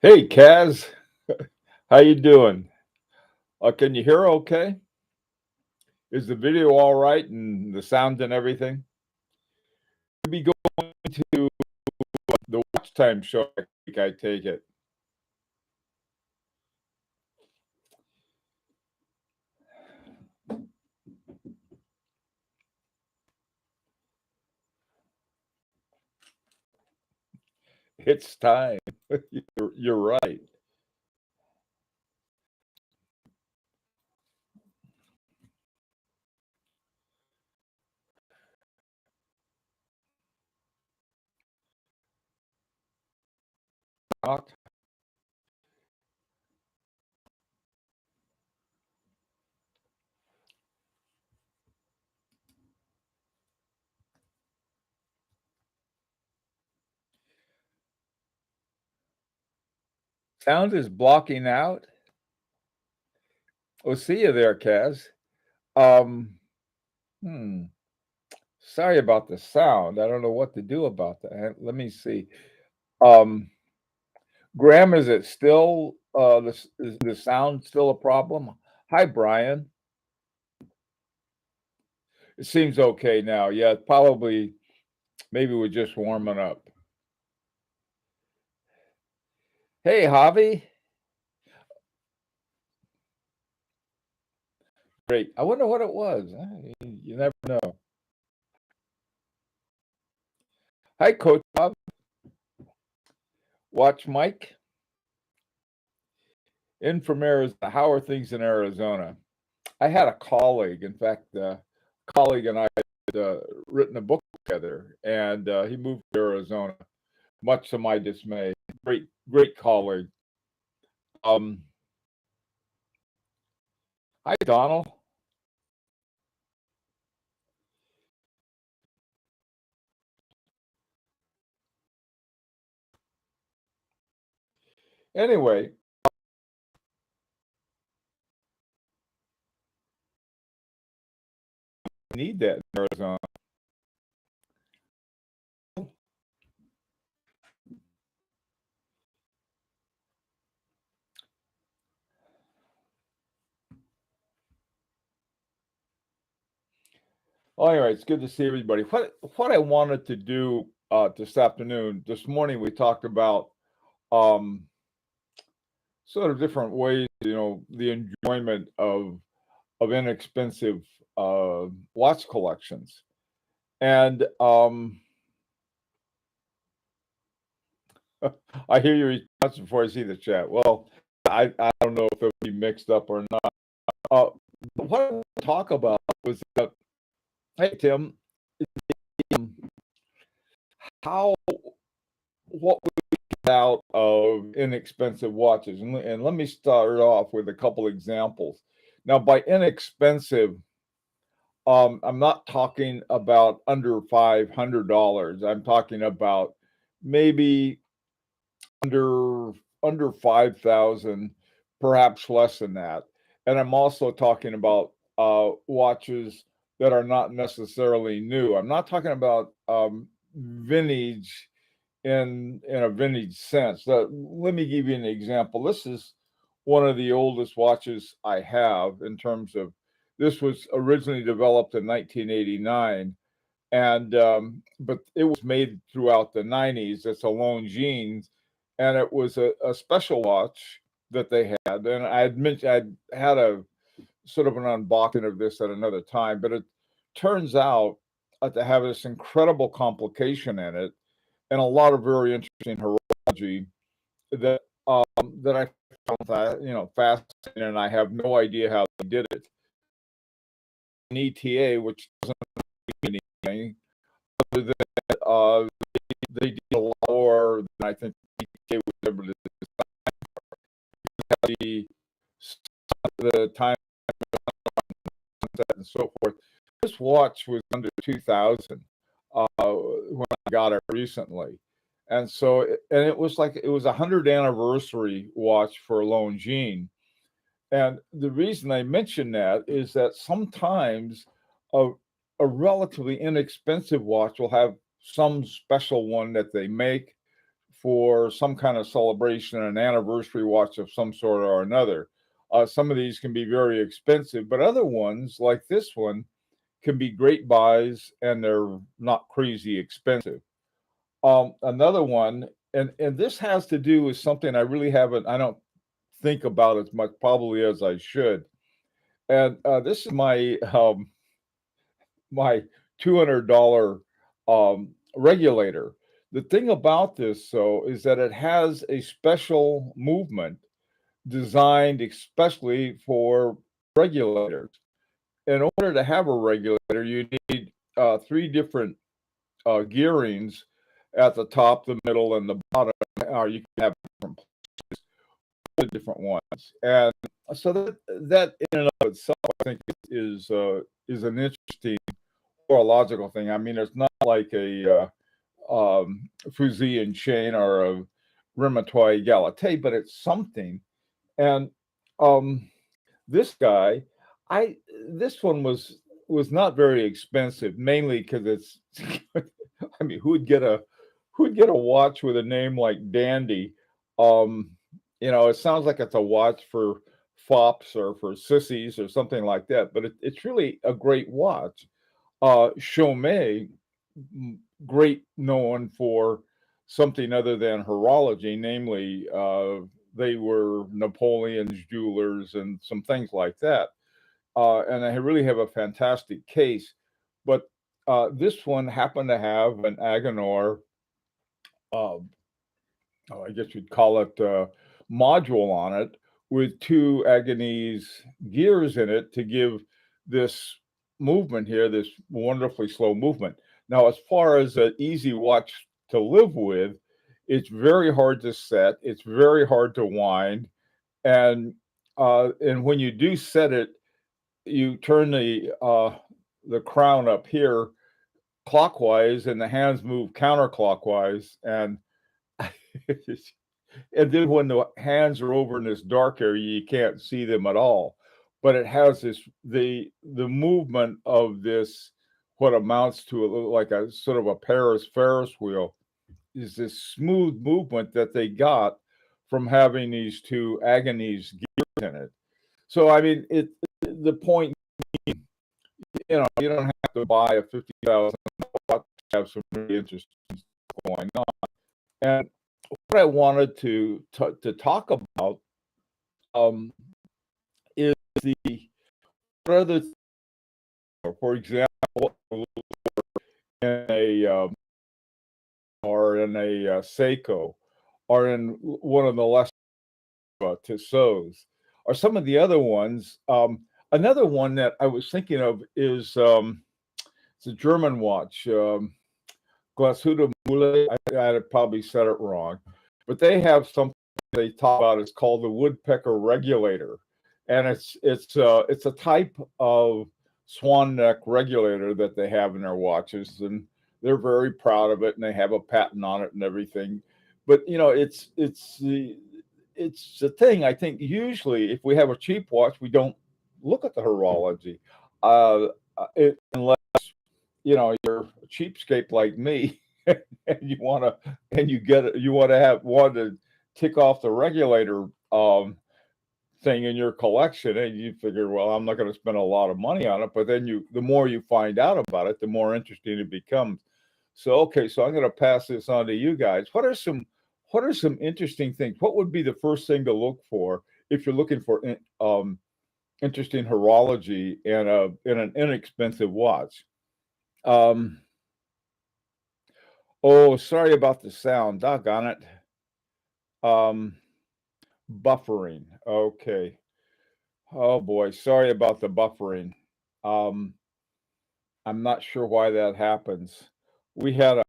Hey, Kaz, how you doing? Can you hear okay? Is the video all right and the sound and everything? We'll be going to the watch time show next week, I take it. It's time. You're right. Sound is blocking out. We'll see you there, Kaz. Um, hmm. Sorry about the sound. I don't know what to do about that. Let me see. Um, Graham, is it still is the sound still a problem? Hi, Brian. It seems okay now. Yeah, probably maybe we're just warming up. Hey, Javi. Great. I wonder what it was. You never know. Hi, Coach Bob. Watch Mike. In from Arizona. How are things in Arizona? I had a colleague. In fact, a colleague and I had written a book together, and he moved to Arizona, much to my dismay. Great colleague. Um, Hi, Donald. Anyway, I need that in Arizona. Well, anyway, it's good to see everybody. What I wanted to do this afternoon, this morning, we talked about um, sort of different ways, the enjoyment of inexpensive watch collections, and I hear your response before I see the chat. Well, I don't know if it'll be mixed up or not. Uh, what I want to talk about was that, hey Tim, um, how what we get out of inexpensive watches, and let me start off with a couple examples. Now, by inexpensive, I'm not talking about under $500. I'm talking about maybe under 5,000, perhaps less than that. And I'm also talking about watches that are not necessarily new. I'm not talking about vintage in a vintage sense. Let me give you an example. This is one of the oldest watches I have in terms of this was originally developed in 1989, and but it was made throughout the 90s. It's a Longines, and it was a special watch that they had. And I had mentioned I had a sort of an unboxing of this at another time, but it turns out to have this incredible complication in it and a lot of very interesting horology that that I found fascinating, and I have no idea how they did it. An ETA, which doesn't mean anything other than they did a lot more than I think ETA was able to design. The time and so forth. This watch was under 2,000 when I got it recently. And so, and it was like, it was a 100th anniversary watch for Longines. And the reason I mention that is that sometimes a, a relatively inexpensive watch will have some special one that they make for some kind of celebration, an anniversary watch of some sort or another. Some of these can be very expensive, but other ones, like this one, can be great buys and they're not crazy expensive. Another one, and this has to do with something I don't think about as much probably as I should. And this is my $200 regulator. The thing about this, though, is that it has a special movement designed especially for regulators. In order to have a regulator, you need three different gearings at the top, the middle, and the bottom. Or you can have different ones, and so that in and of itself, I think, is an interesting horological thing. I mean, it's not like a fusil and chain or a repertoire egalite, but it's something. And um, this guy, I this one was not very expensive, mainly because it's. I mean, who'd get a watch with a name like Dandy? Um, it sounds like it's a watch for fops or for sissies or something like that, but it's really a great watch. Chaumet, great known for something other than horology, namely, they were Napoleon's jewelers and some things like that. And I really have a fantastic case. But this one happened to have an Agenor, uh, I guess you'd call it module on it, with two Agonese gears in it to give this movement here, this wonderfully slow movement. Now, as far as an easy watch to live with, it's very hard to set. It's very hard to wind, and when you do set it, you turn the crown up here clockwise, and the hands move counterclockwise, and and then when the hands are over in this dark area, you can't see them at all. But it has the movement of this, what amounts to like a sort of a Paris Ferris wheel, is this smooth movement that they got from having these two Agonese gears in it. So I mean, the point, you don't have to buy a 50,000 watch to have some really interesting stuff going on. And what I wanted to talk about is what other, for example, in a or in a Seiko, or in one of the less Tissot, or some of the other ones. Another one that I was thinking of is it's a German watch. Glashütte Mühle. I probably said it wrong, but they have something they talk about. It's called the woodpecker regulator, and it's a type of swan neck regulator that they have in their watches, and they're very proud of it, and they have a patent on it and everything. But it's the thing. I think usually if we have a cheap watch, we don't look at the horology, unless you're a cheapskate like me, and you want to, and you want to tick off the regulator thing in your collection, and you figure, well, I'm not going to spend a lot of money on it. But then the more you find out about it, the more interesting it becomes. So okay, so I'm going to pass this on to you guys. What are some interesting things? What would be the first thing to look for if you're looking for interesting horology in an inexpensive watch? Oh, sorry about the sound. Doggone it. Buffering. Okay. Oh boy, sorry about the buffering. Um, I'm not sure why that happens. We had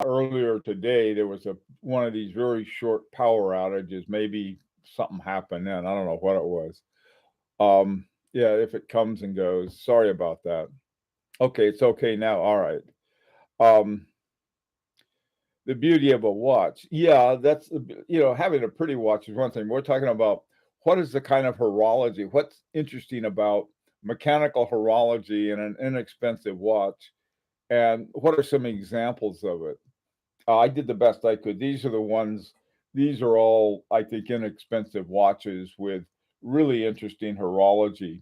earlier today. There was one of these very short power outages. Maybe something happened then. I don't know what it was. Yeah, if it comes and goes. Sorry about that. Okay, it's okay now. All right. Um, the beauty of a watch. Yeah, that's having a pretty watch is one thing. We're talking about what is the kind of horology, what's interesting about mechanical horology in an inexpensive watch, and what are some examples of it. I did the best I could. These are the ones. These are all, I think, inexpensive watches with really interesting horology.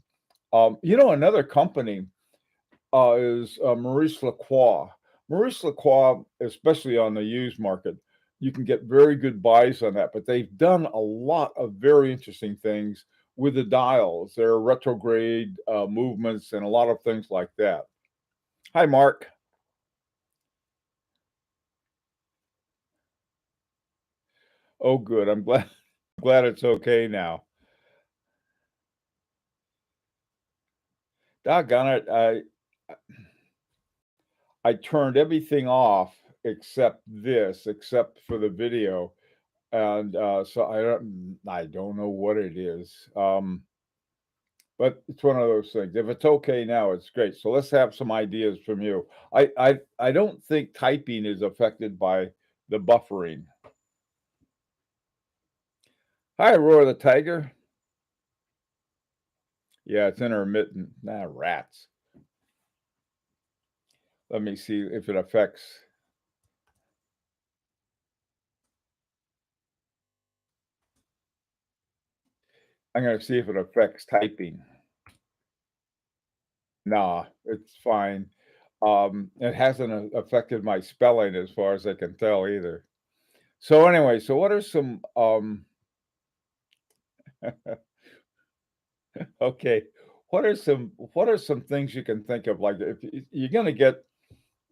Another company is Maurice Lacroix. Maurice Lacroix, especially on the used market, you can get very good buys on that. But they've done a lot of very interesting things with the dials. There are retrograde movements and a lot of things like that. Hi, Mark. Oh, good. I'm glad. Glad it's okay now. Doggone it! I turned everything off except this, except for the video, and so I don't know what it is. But it's one of those things. If it's okay now, it's great. So let's have some ideas from you. I don't think typing is affected by the buffering. Hi, Roar the Tiger. Yeah, it's intermittent. Nah, rats. Let me see if it affects. I'm gonna see if it affects typing. Nah, it's fine. It hasn't affected my spelling as far as I can tell either. So anyway, so what are some okay, what are some things you can think of like if you're going to get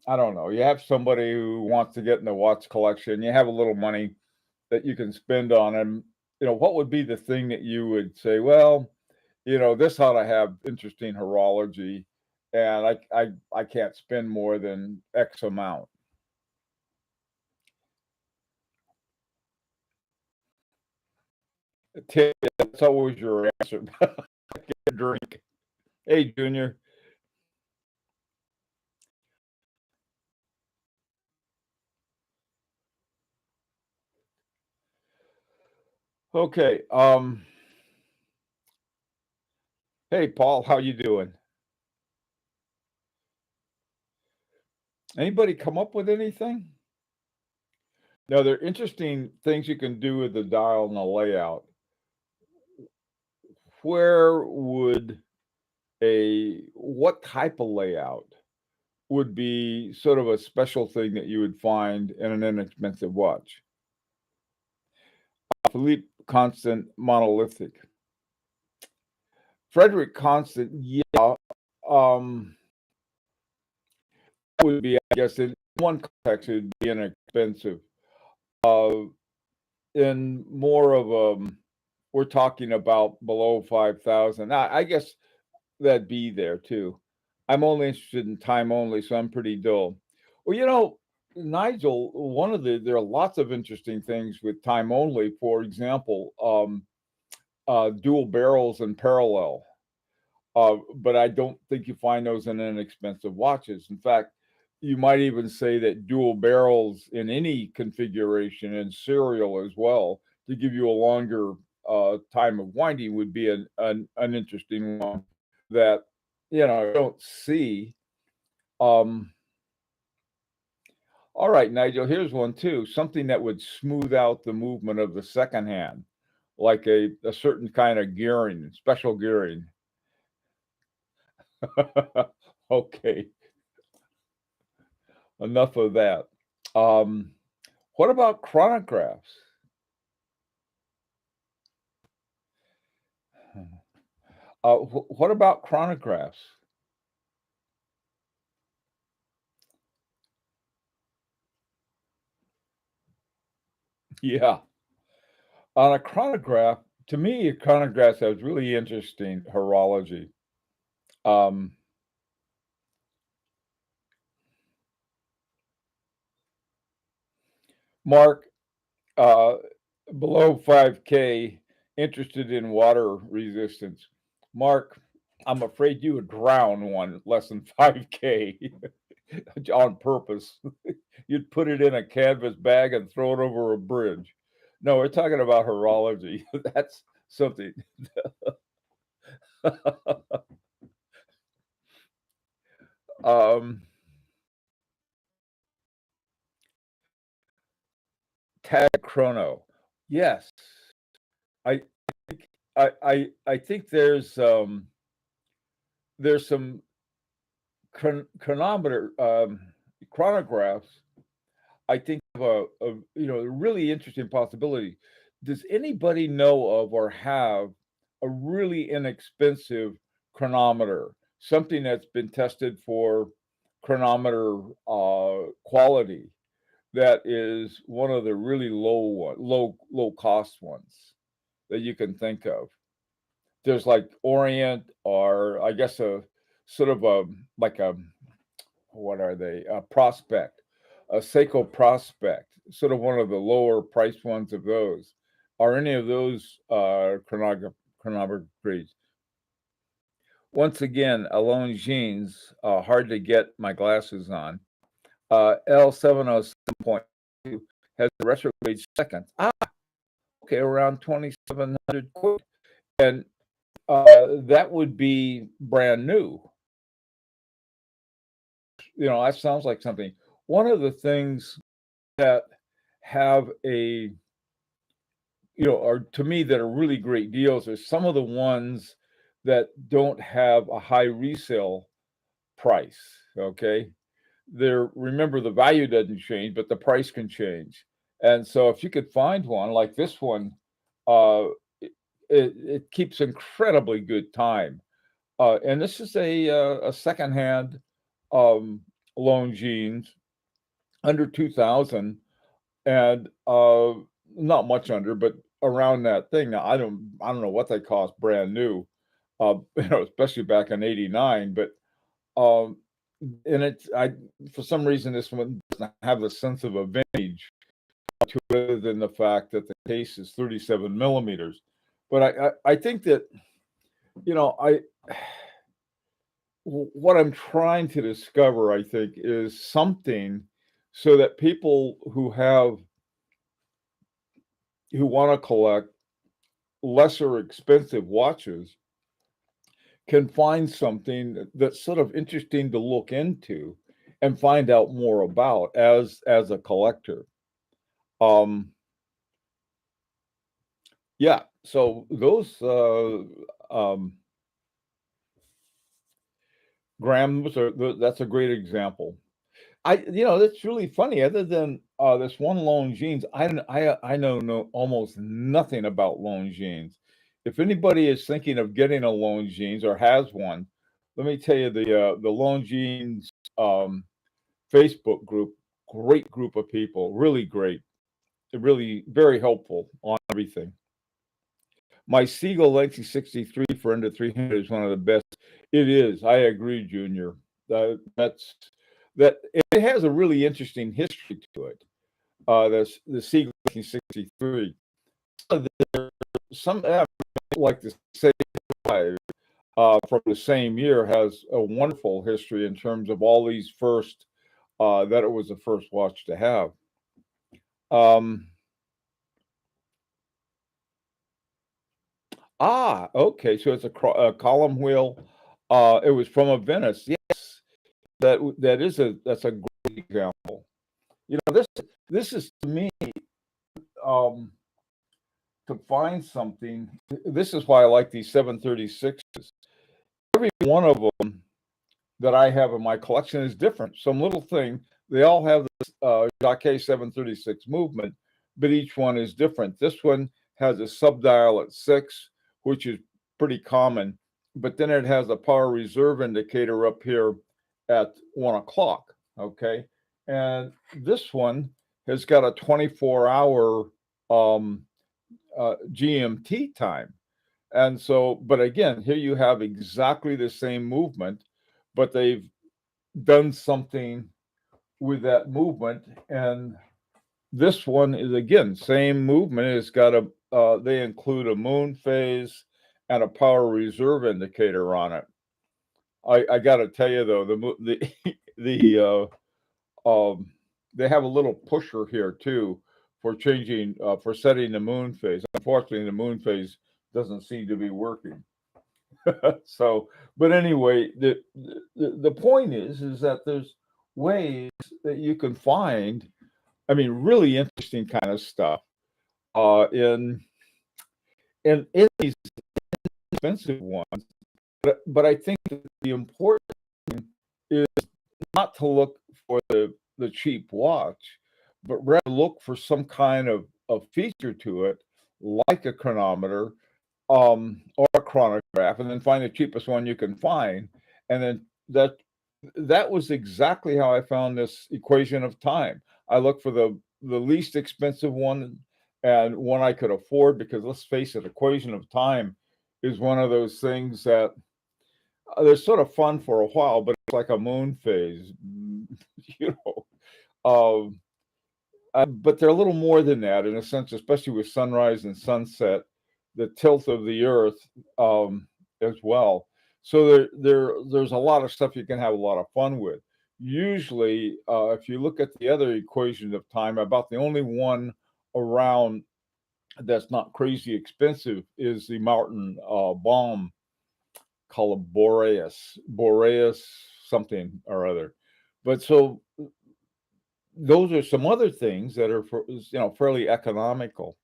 I don't know, you have somebody who wants to get in the watch collection, you have a little money that you can spend on them, what would be the thing that you would say, well, this ought to have interesting horology and I can't spend more than X amount. That's always your answer. Get a drink. Hey, Junior. Okay. Hey, Paul. How you doing? Anybody come up with anything? No, there are interesting things you can do with the dial and the layout. Where would what type of layout would be sort of a special thing that you would find in an inexpensive watch? Philippe Constant monolithic. Frederick Constant, yeah. Um, would be, I guess, in one context, it would be inexpensive. Uh, in more of we're talking about below 5,000. I guess that'd be there too. I'm only interested in time only, so I'm pretty dull. Well, Nigel, there are lots of interesting things with time only. For example, dual barrels and parallel. But I don't think you find those in inexpensive watches. In fact, you might even say that dual barrels in any configuration and serial as well to give you a longer time of winding would be an interesting one that I don't see. Um, all right, Nigel, here's one too. Something that would smooth out the movement of the second hand, like a certain kind of gearing, special gearing. Okay, enough of that. Um, what about chronographs? What about chronographs? Yeah, on a chronograph, to me, a chronograph has really interesting horology. Um, Mark, uh, below 5K, interested in water resistance. Mark, I'm afraid you would drown one less than 5K on purpose. You'd put it in a canvas bag and throw it over a bridge. No, we're talking about horology. That's something. um, Tag chrono. Yes. I I think there's some chronometer chronographs. I think of a a really interesting possibility. Does anybody know of or have a really inexpensive chronometer, something that's been tested for chronometer quality, that is one of the really low cost ones that you can think of? There's like Orient, or I guess a sort of a like a, what are they? A Prospect, a Seiko Prospect, sort of one of the lower priced ones of those. Are any of those chronographies? Once again, Alone Jeans, hard to get my glasses on. L707.2 has a retrograde second. Okay, around 2,700 quid. And that would be brand new. That sounds like something. One of the things that have are, to me, that are really great deals are some of the ones that don't have a high resale price. Okay. Remember, the value doesn't change, but the price can change. And so if you could find one like this one, uh, it keeps incredibly good time. And this is a secondhand loan jeans, under 2,000, and not much under, but around that thing. Now, I don't know what they cost brand new, especially back in '89. But um, and I for some reason this one doesn't have a sense of a vintage to it, other than the fact that the case is 37 millimeters. But I think that I what I'm trying to discover, I think, is something so that people who want to collect lesser expensive watches can find something that's sort of interesting to look into and find out more about as a collector. Um, yeah, so those grams that's a great example. That's really funny. Other than this one Lone Jeans, I know almost nothing about Lone Jeans. If anybody is thinking of getting a Lone Jeans or has one, let me tell you, the Lone Jeans um, Facebook group, great group of people, really great, really very helpful on everything. My Siegel 1963 for under 300 is one of the best. It is. I agree, Junior. That it has a really interesting history to it. The Siegel 1963. Some like the say from the same year has a wonderful history in terms of all these first that it was the first watch to have. Um, okay, so it's a column wheel. It was from a Venice. Yes, that's a great example. This is to me, um, to find something. This is why I like these 736s. Every one of them that I have in my collection is different. Some little thing. They all have this Jacquet 736 movement, but each one is different. This one has a subdial at 6, which is pretty common, but then it has a power reserve indicator up here at 1 o'clock. Okay, and this one has got a 24-hour GMT time. And so, but again, here you have exactly the same movement, but they've done something with that movement. And this one is, again, same movement. It's got they include a moon phase and a power reserve indicator on it. I got to tell you though, the they have a little pusher here too for changing for setting the moon phase. Unfortunately, the moon phase doesn't seem to be working. So, but anyway, the point is that there's ways that you can find I mean, really interesting kind of stuff. In these expensive ones, but I think that the important thing is not to look for the cheap watch, but rather look for some kind of feature to it, like a chronometer, or a chronograph, and then find the cheapest one you can find. And then that was exactly how I found this equation of time. I looked for the least expensive one and one I could afford, because let's face it, equation of time is one of those things that they're sort of fun for a while, but it's like a moon phase, you know. Um, but they're a little more than that in a sense, especially with sunrise and sunset, the tilt of the Earth, as well. So there's a lot of stuff you can have a lot of fun with. Usually, if you look at the other equations of time, about the only one around that's not crazy expensive is the Martin Baum, called Boreas something or other. But so those are some other things that are fairly economical.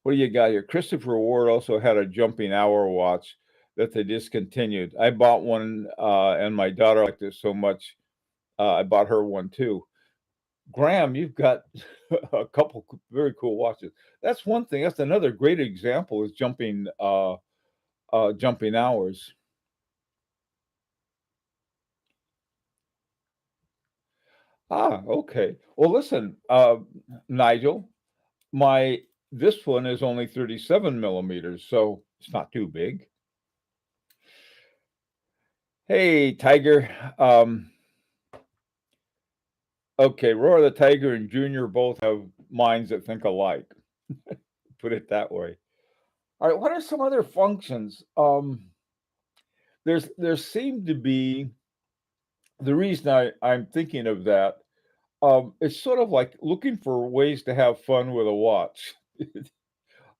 What do you got here? Christopher Ward also had a jumping hour watch that they discontinued. I bought one, and my daughter liked it so much, I bought her one too. Graham, you've got a couple very cool watches. That's one thing. That's another great example is jumping hours. Ah, okay. Well, listen, Nigel, my this one is only 37 millimeters, so it's not too big. Hey, Tiger. Okay, Roar the Tiger and Junior both have minds that think alike. Put it that way. All right, what are some other functions? There seemed to be the reason I'm thinking of that. It's sort of like looking for ways to have fun with a watch.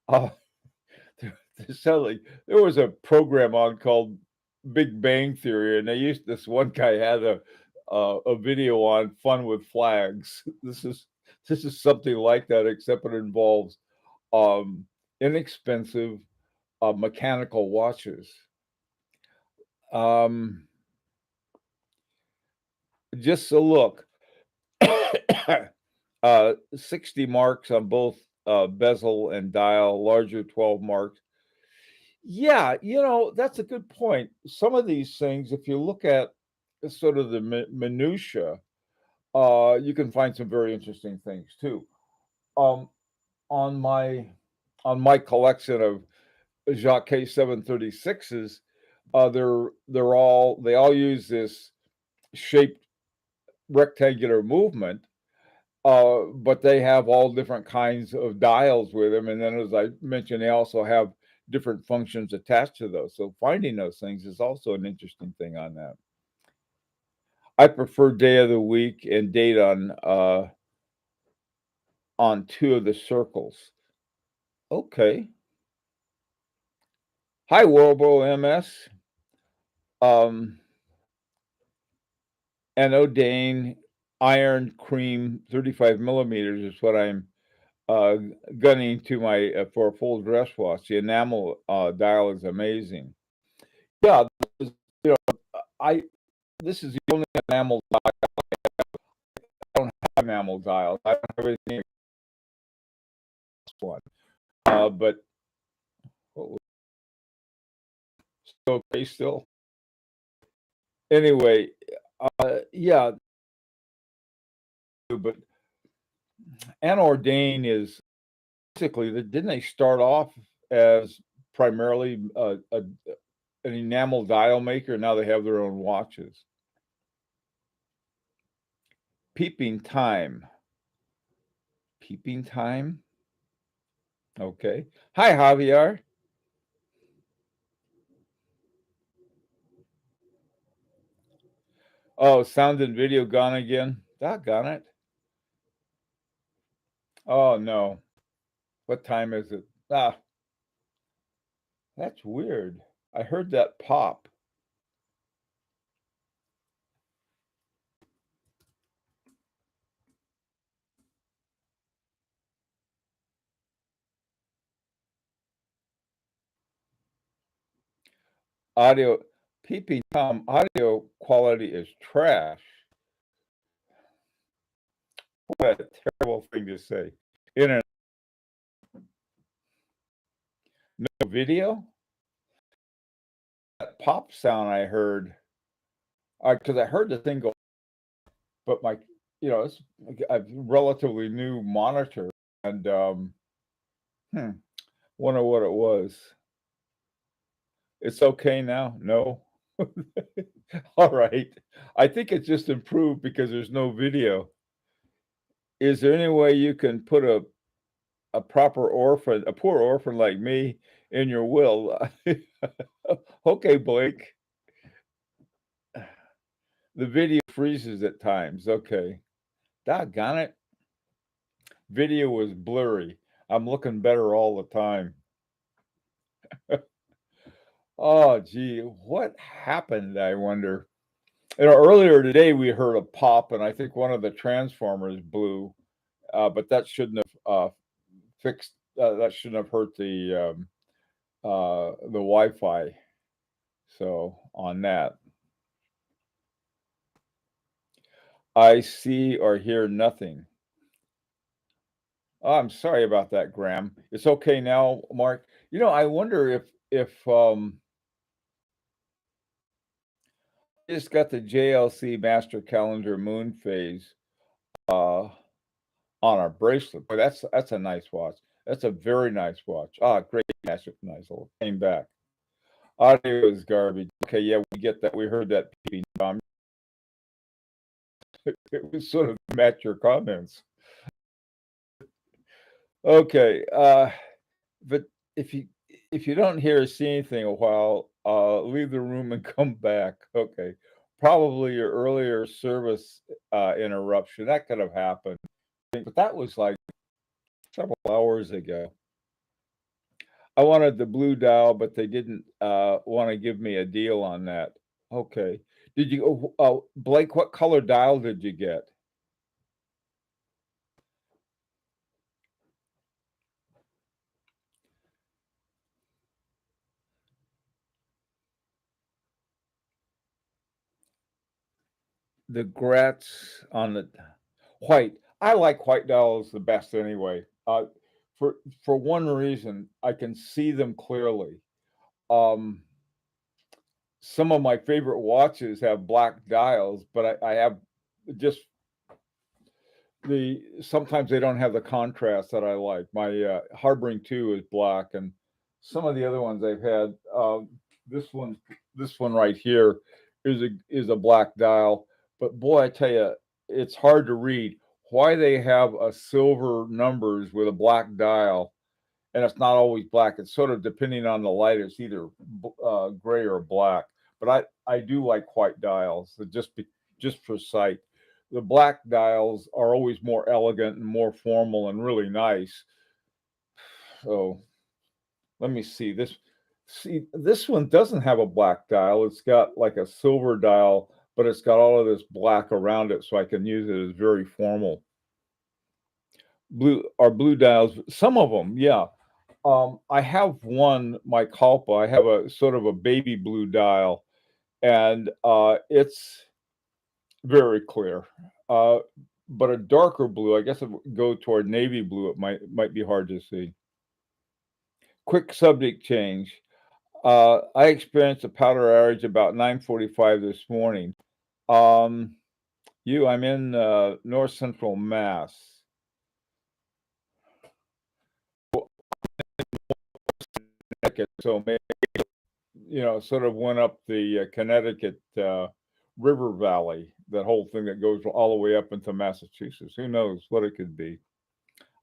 uh, Suddenly, there was a program on called Big Bang Theory, and they used this one guy had a video on fun with flags. This is something like that, except it involves um, inexpensive mechanical watches. Um, just a look, 60 marks on both bezel and dial, larger 12 marks. Yeah, that's a good point. Some of these things, if you look at sort of the minutia, you can find some very interesting things too. Um, on my on my collection of Jacques 736s, they all use this shaped rectangular movement, but they have all different kinds of dials with them. And then, as I mentioned, they also have different functions attached to those. So finding those things is also an interesting thing on that. I prefer day of the week and date on two of the circles. Okay. Hi, Warbo MS. Um, and O'Dane Iron Cream 35 millimeters is what I'm uh, gunning to my for a full dress watch. The enamel dial is amazing. Yeah, this is, I this is the only enamel dial. I don't have enamel dials. I don't have anything one. But what was still okay still? Anyway, yeah, but Anordain is basically, didn't they start off as primarily an enamel dial maker? Now they have their own watches. Peeping time. Peeping time. Okay. Hi, Javier. Oh, sound and video gone again. Doggone it. Oh no. What time is it? Ah, that's weird. I heard that pop. Audio, PP Tom, audio quality is trash. What a terrible thing to say. Internet, no video. That pop sound I heard, because I heard the thing go, but my, it's a relatively new monitor, and hmm, wonder what it was. It's okay now? No? All right. I think it's just improved because there's no video. Is there any way you can put a proper orphan, a poor orphan like me, in your will? Okay, Blake. The video freezes at times. Okay. Doggone it. Video was blurry. I'm looking better all the time. Oh, gee, what happened, I wonder? Earlier today we heard a pop, and I think one of the transformers blew, but that shouldn't have fixed. That shouldn't have hurt the Wi-Fi. So on that, I see or hear nothing. Oh, I'm sorry about that, Graham. It's okay now, Mark. I wonder if just got the JLC Master Calendar Moon Phase on our bracelet. Boy, that's a nice watch. That's a very nice watch. Ah, great Master, nice little came back. Audio is garbage. Okay, yeah, we get that. We heard that, Tom. It was sort of match your comments. Okay, but if you don't hear or see anything a while, leave the room and come back. Okay, probably your earlier service interruption that could have happened, but that was like several hours ago. I wanted the blue dial, but they didn't want to give me a deal on that. Okay, did you? Blake, what color dial did you get? The Gratz on the white. I like white dials the best anyway. For one reason, I can see them clearly. Um, some of my favorite watches have black dials, but I have just sometimes they don't have the contrast that I like. My Harboring 2 is black, and some of the other ones I've had. This one, this one right here, is a black dial. But boy, I tell you, it's hard to read why they have a silver numbers with a black dial, and it's not always black. It's sort of depending on the light. It's either gray or black. But I do like white dials, just for sight. The black dials are always more elegant and more formal and really nice. So let me see this. See, this one doesn't have a black dial. It's got like a silver dial, but it's got all of this black around it, so I can use it as very formal. Blue dials. Some of them, yeah. I have one, my Kalpa. I have a sort of a baby blue dial, and it's very clear. But a darker blue, I guess it would go toward navy blue. It might be hard to see. Quick subject change. I experienced a powder outage about 9:45 this morning. I'm in north central Mass. So maybe sort of went up the Connecticut River Valley. That whole thing that goes all the way up into Massachusetts. Who knows what it could be?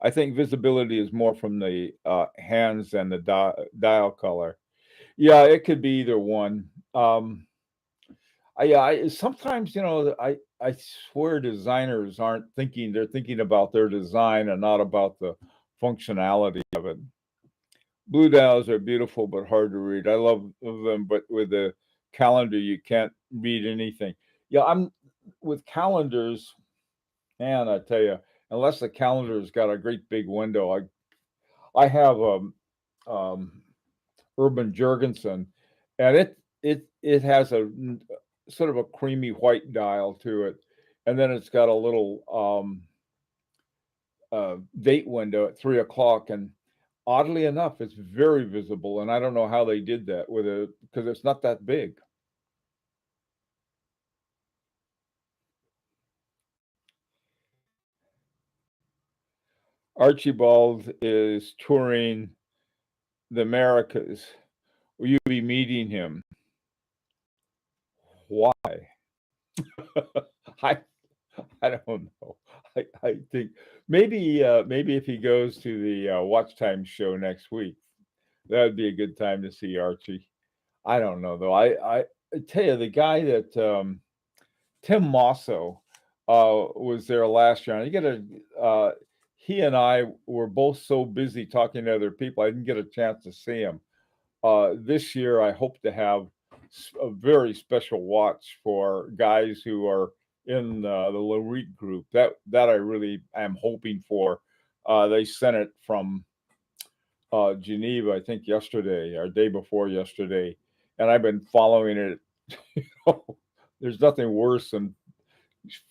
I think visibility is more from the hands and the dial color. Yeah, it could be either one. I sometimes I swear designers aren't thinking; they're thinking about their design and not about the functionality of it. Blue dials are beautiful but hard to read. I love them, but with the calendar you can't read anything. Yeah, I'm with calendars, man. I tell you, unless the calendar's got a great big window, I have um, Urban Jurgensen, and it has a sort of a creamy white dial to it, and then it's got a little date window at 3 o'clock, and oddly enough, it's very visible, and I don't know how they did that with it because it's not that big. Archibald is touring the Americas. Will you be meeting him? Why? I I don't know. I think maybe if he goes to the Watch Time show next week, that would be a good time to see Archie. I don't know though. I tell you the guy that Tim Mosso was there last year. And you get a he and I were both so busy talking to other people, I didn't get a chance to see him. This year, I hope to have a very special watch for guys who are in the Lorite group. That I really am hoping for. They sent it from Geneva, I think yesterday or day before yesterday, and I've been following it. There's nothing worse than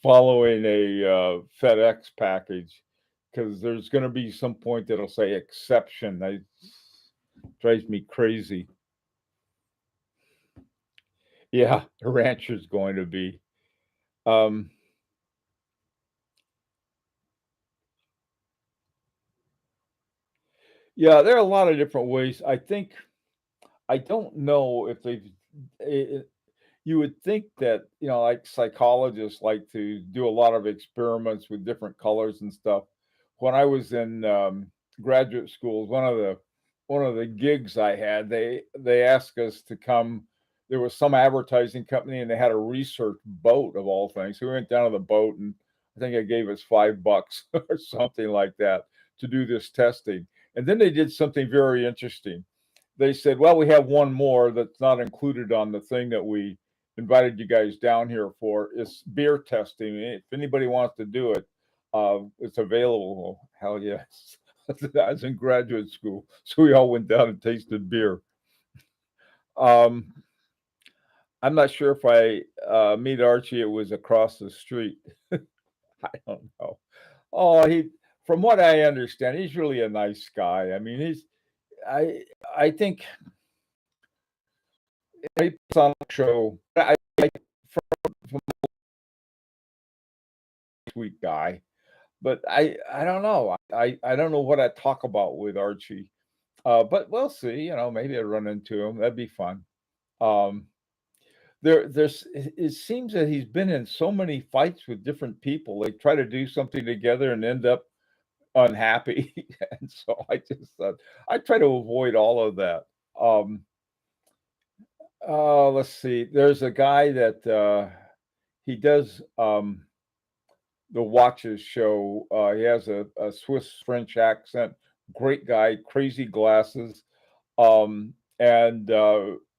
following a FedEx package because there's going to be some point that'll say exception. That drives me crazy. Yeah, a rancher's going to be. Um, yeah, there are a lot of different ways. I don't know if they've. It, you would think that like psychologists like to do a lot of experiments with different colors and stuff. When I was in graduate school, one of the gigs I had, they asked us to come. There was some advertising company, and they had a research boat of all things. So we went down to the boat, and I think they gave us $5 or something like that to do this testing. And then they did something very interesting. They said, "Well, we have one more that's not included on the thing that we invited you guys down here for. It's beer testing. If anybody wants to do it, it's available." Well, hell yes. I was in graduate school, so we all went down and tasted beer. Um, I'm not sure if I meet Archie. It was across the street. I don't know. Oh, from what I understand, he's really a nice guy. I mean, I, I think he puts on a show. From a sweet guy, but I don't know. I don't know what I talk about with Archie. But we'll see. Maybe I run into him. That'd be fun. Um, there's it seems that he's been in so many fights with different people. They try to do something together and end up unhappy, and so I just I try to avoid all of that. Um, let's see. There's a guy that he does the watches show. He has a Swiss French accent. Great guy, crazy glasses. And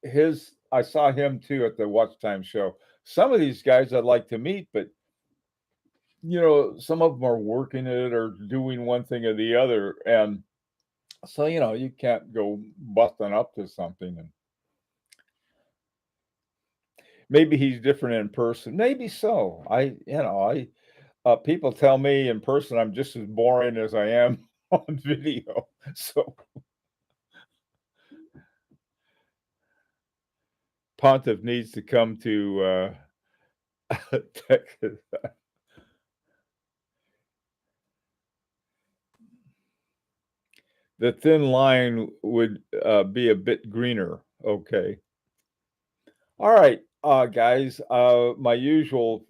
his I saw him too at the Watch Time show. Some of these guys I'd like to meet, but some of them are working it or doing one thing or the other, and so you can't go busting up to something. And maybe he's different in person. Maybe so. I people tell me in person I'm just as boring as I am on video. So Pontiff needs to come to Texas. The thin line would be a bit greener. Okay. All right, guys. My usual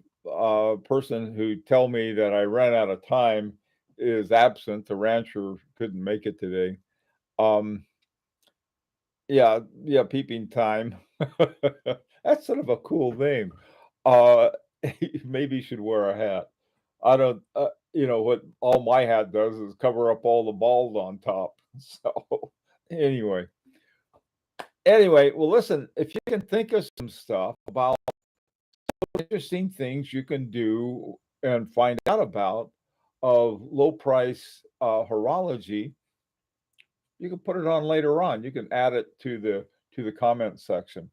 person who tell me that I ran out of time is absent. The rancher couldn't make it today. Um, yeah, yeah, peeping time. That's sort of a cool name. Uh, maybe you should wear a hat. I don't. What all my hat does is cover up all the bald on top. So anyway, well, listen. If you can think of some stuff about interesting things you can do and find out about of low price horology, you can put it on later on. You can add it to the comment section.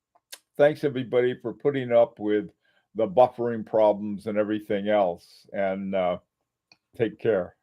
thanks everybody for putting up with the buffering problems and everything else. And take care.